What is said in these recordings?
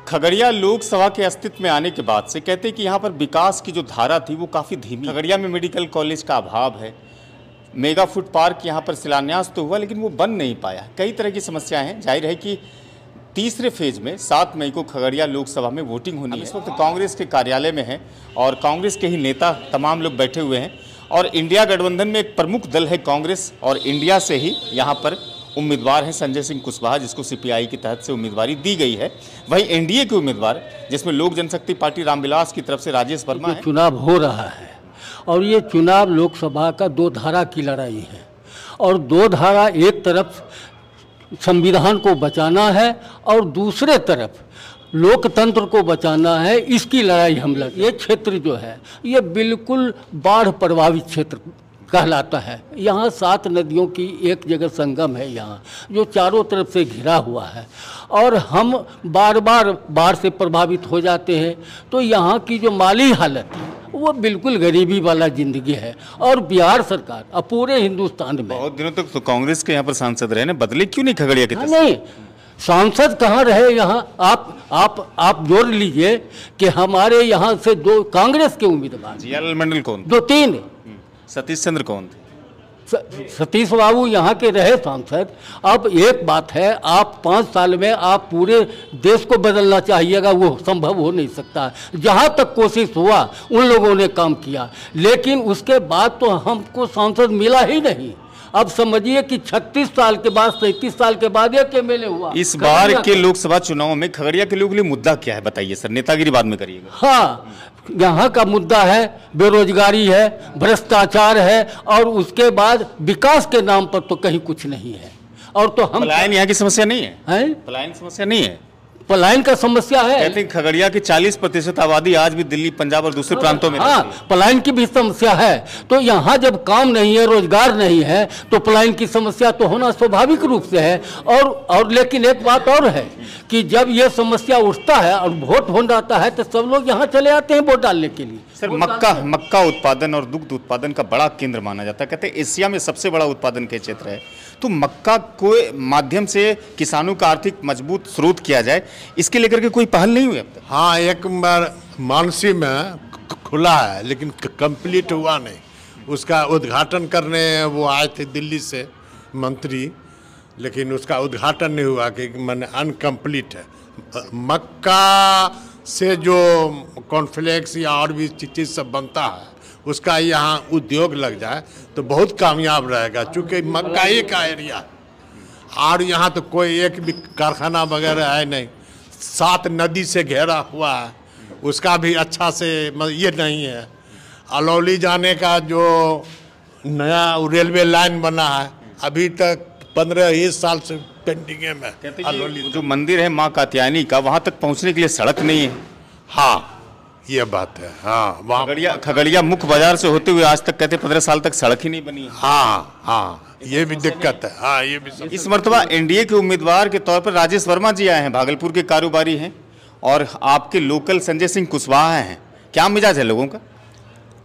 खगड़िया लोकसभा के अस्तित्व में आने के बाद से कहते हैं कि यहाँ पर विकास की जो धारा थी वो काफ़ी धीमी। खगड़िया में मेडिकल कॉलेज का अभाव है, मेगा फूड पार्क यहाँ पर शिलान्यास तो हुआ लेकिन वो बन नहीं पाया। कई तरह की समस्याएं हैं। जाहिर है कि तीसरे फेज में 7 मई को खगड़िया लोकसभा में वोटिंग होनी है। इस वक्त कांग्रेस के कार्यालय में है और कांग्रेस के ही नेता तमाम लोग बैठे हुए हैं और इंडिया गठबंधन में एक प्रमुख दल है कांग्रेस और इंडिया से ही यहाँ पर उम्मीदवार हैं संजय सिंह कुशवाहा, जिसको सीपीआई के तहत से उम्मीदवारी दी गई है। वहीं एनडीए के उम्मीदवार जिसमें लोक जनशक्ति पार्टी रामविलास की तरफ से राजेश वर्मा है। चुनाव हो रहा है और ये चुनाव लोकसभा का 2 धारा की लड़ाई है और 2 धारा, एक तरफ संविधान को बचाना है और दूसरे तरफ लोकतंत्र को बचाना है। इसकी लड़ाई हम लड़। ये क्षेत्र जो है ये बिल्कुल बाढ़ प्रभावित क्षेत्र कहलाता है। यहाँ 7 नदियों की एक जगह संगम है यहाँ, जो चारों तरफ से घिरा हुआ है और हम बार बार बाढ़ से प्रभावित हो जाते हैं। तो यहाँ की जो माली हालत है वो बिल्कुल गरीबी वाला जिंदगी है और बिहार सरकार अब पूरे हिंदुस्तान में बहुत दिनों तक तो कांग्रेस के यहाँ पर सांसद रहे, बदले क्यों नहीं खगड़िया के? नहीं, सांसद कहाँ रहे यहाँ? आप जोड़ लीजिए कि हमारे यहाँ से 2 कांग्रेस के उम्मीदवार। जियालाल मंडल कौन? 2-3। सतीश चंद्र कौन थे? सतीश बाबू यहाँ के रहे सांसद। अब एक बात है, आप 5 साल में आप पूरे देश को बदलना चाहिएगा, वो संभव हो नहीं सकता। जहाँ तक कोशिश हुआ उन लोगों ने काम किया, लेकिन उसके बाद तो हमको सांसद मिला ही नहीं। अब समझिए कि 36 साल के बाद 37 साल के बाद एक एमएलए हुआ। इस बार के लोकसभा चुनाव में खगड़िया के लोगों के लिए मुद्दा क्या है बताइए सर? नेतागिरी बाद में करिएगा। हाँ, यहाँ का मुद्दा है बेरोजगारी है, भ्रष्टाचार है और उसके बाद विकास के नाम पर तो कहीं कुछ नहीं है। और तो हम पलायन यहाँ की समस्या नहीं है? पलायन समस्या नहीं है, पलायन का समस्या है। कहते हैं खगड़िया की 40% आबादी आज भी दिल्ली, पंजाब और दूसरे प्रांतों में। हाँ, पलायन की भी समस्या है। तो यहाँ जब काम नहीं है, रोजगार नहीं है, तो पलायन की समस्या तो होना स्वाभाविक रूप से है। और लेकिन एक बात और है कि जब ये समस्या उठता है और वोट हो जाता है तो सब लोग यहाँ चले आते हैं वोट डालने के लिए। सर, मक्का उत्पादन और दुग्ध उत्पादन का बड़ा केंद्र माना जाता है। कहते हैं एशिया में सबसे बड़ा उत्पादन के क्षेत्र है। तो मक्का को माध्यम से किसानों का आर्थिक मजबूत स्रोत किया जाए, इसके लेकर के कोई पहल नहीं हुई अब तक? हाँ, एक बार मानसी में खुला है लेकिन कंप्लीट हुआ नहीं। उसका उद्घाटन करने वो आए थे दिल्ली से मंत्री, लेकिन उसका उद्घाटन नहीं हुआ कि मैंने अनकम्प्लीट है। मक्का से जो कॉर्नफ्लेक्स या और भी चीज़ सब बनता है उसका यहाँ उद्योग लग जाए तो बहुत कामयाब रहेगा, चूँकि मक्का ही का एरिया है और यहाँ तो कोई एक भी कारखाना वगैरह है नहीं। 7 नदी से घेरा हुआ है, उसका भी अच्छा से ये नहीं है। अलौली जाने का जो नया रेलवे लाइन बना है अभी तक 15-20 साल से पेंडिंग में। अलौली जो मंदिर है माँ कात्यायनी का, वहाँ तक पहुँचने के लिए सड़क नहीं है। हाँ, ये बात है। हाँ, वहाँ खगड़िया मुख्य बाजार से होते हुए आज तक कहते 15 साल तक सड़क ही नहीं बनी है। हाँ, ये भी दिक्कत है। हाँ, ये भी। इस मर्तबा एनडीए के उम्मीदवार के तौर पर राजेश वर्मा जी आए हैं, भागलपुर के कारोबारी हैं, और आपके लोकल संजय सिंह कुशवाहा हैं। क्या मिजाज है लोगों का?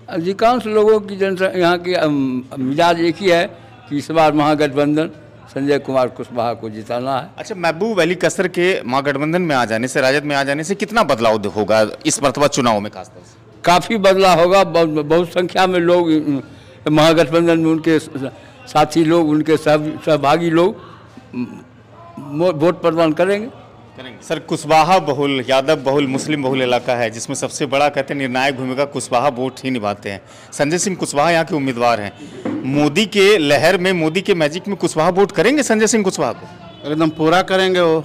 अधिकांश लोगों की यहाँ की मिजाज एक ही है कि इस बार महागठबंधन संजय कुमार कुशवाहा को जिताना है। अच्छा, महबूब अली कसर के महागठबंधन में आ जाने से, राजद में आ जाने से कितना बदलाव होगा इस मर्तबा चुनाव में? खासतौर से काफ़ी बदलाव होगा। बहुत संख्या में लोग महागठबंधन में, उनके साथी लोग, उनके सहभागी लोग वोट प्रदान करेंगे। सर, कुशवाहा बहुल, यादव बहुल, मुस्लिम बहुल इलाका है जिसमें सबसे बड़ा कहते हैं निर्णायक भूमिका कुशवाहा वोट ही निभाते हैं। संजय सिंह कुशवाहा यहाँ के उम्मीदवार हैं। मोदी के लहर में, मोदी के मैजिक में कुशवाहा वोट करेंगे संजय सिंह कुशवाहा को? एकदम पूरा करेंगे। वो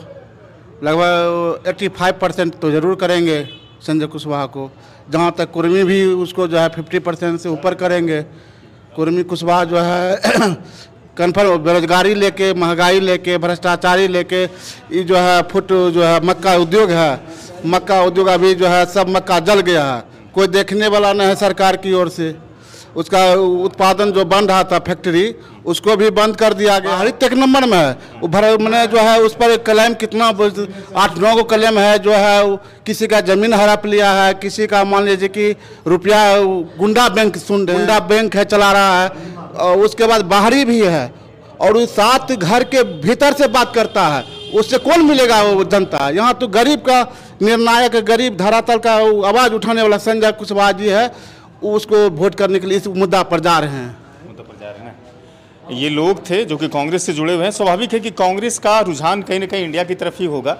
लगभग 85% तो ज़रूर करेंगे संजय कुशवाहा को। जहाँ तक कुर्मी भी उसको जो है 50% से ऊपर करेंगे। कुर्मी कुशवाहा जो है कन्फर्म बेरोजगारी लेके, महंगाई लेके, भ्रष्टाचारी लेके, ये जो है जो है मक्का उद्योग है, मक्का उद्योग अभी जो है सब मक्का जल गया है, कोई देखने वाला नहीं है सरकार की ओर से। उसका उत्पादन जो बन रहा था फैक्ट्री, उसको भी बंद कर दिया गया। हर एक नंबर में है वो मैंने जो है उस पर क्लेम कितना 8-9 को क्लेम है जो है किसी का ज़मीन हड़प लिया है, किसी का मान लीजिए कि रुपया गुंडा बैंक है चला रहा है, और उसके बाद बाहरी भी है और उस 7 घर के भीतर से बात करता है। उससे कौन मिलेगा वो जनता? यहाँ तो गरीब का निर्णायक, गरीब धरातल का आवाज़ उठाने वाला संजय कुशवाहा जी है, उसको वोट करने के लिए इस मुद्दा पर जा रहे हैं। मुद्दा पर जा रहे हैं ना। ये लोग थे जो कि कांग्रेस से जुड़े हुए हैं। स्वाभाविक है कि कांग्रेस का रुझान कहीं ना कहीं इंडिया की तरफ ही होगा।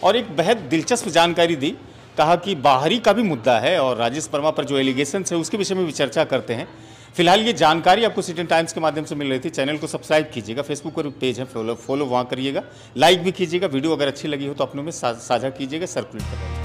और एक बेहद दिलचस्प जानकारी दी, कहा कि बाहरी का भी मुद्दा है और राजेश वर्मा पर जो एलिगेशन है उसके विषय में भी चर्चा करते हैं। फिलहाल ये जानकारी आपको सिटी टाइम्स के माध्यम से मिल रही थी। चैनल को सब्सक्राइब कीजिएगा, फेसबुक पर पेज है, फॉलो वहाँ करिएगा, लाइक भी कीजिएगा। वीडियो अगर अच्छी लगी हो तो अपनों में साझा कीजिएगा, सर्कुलेट करिएगा।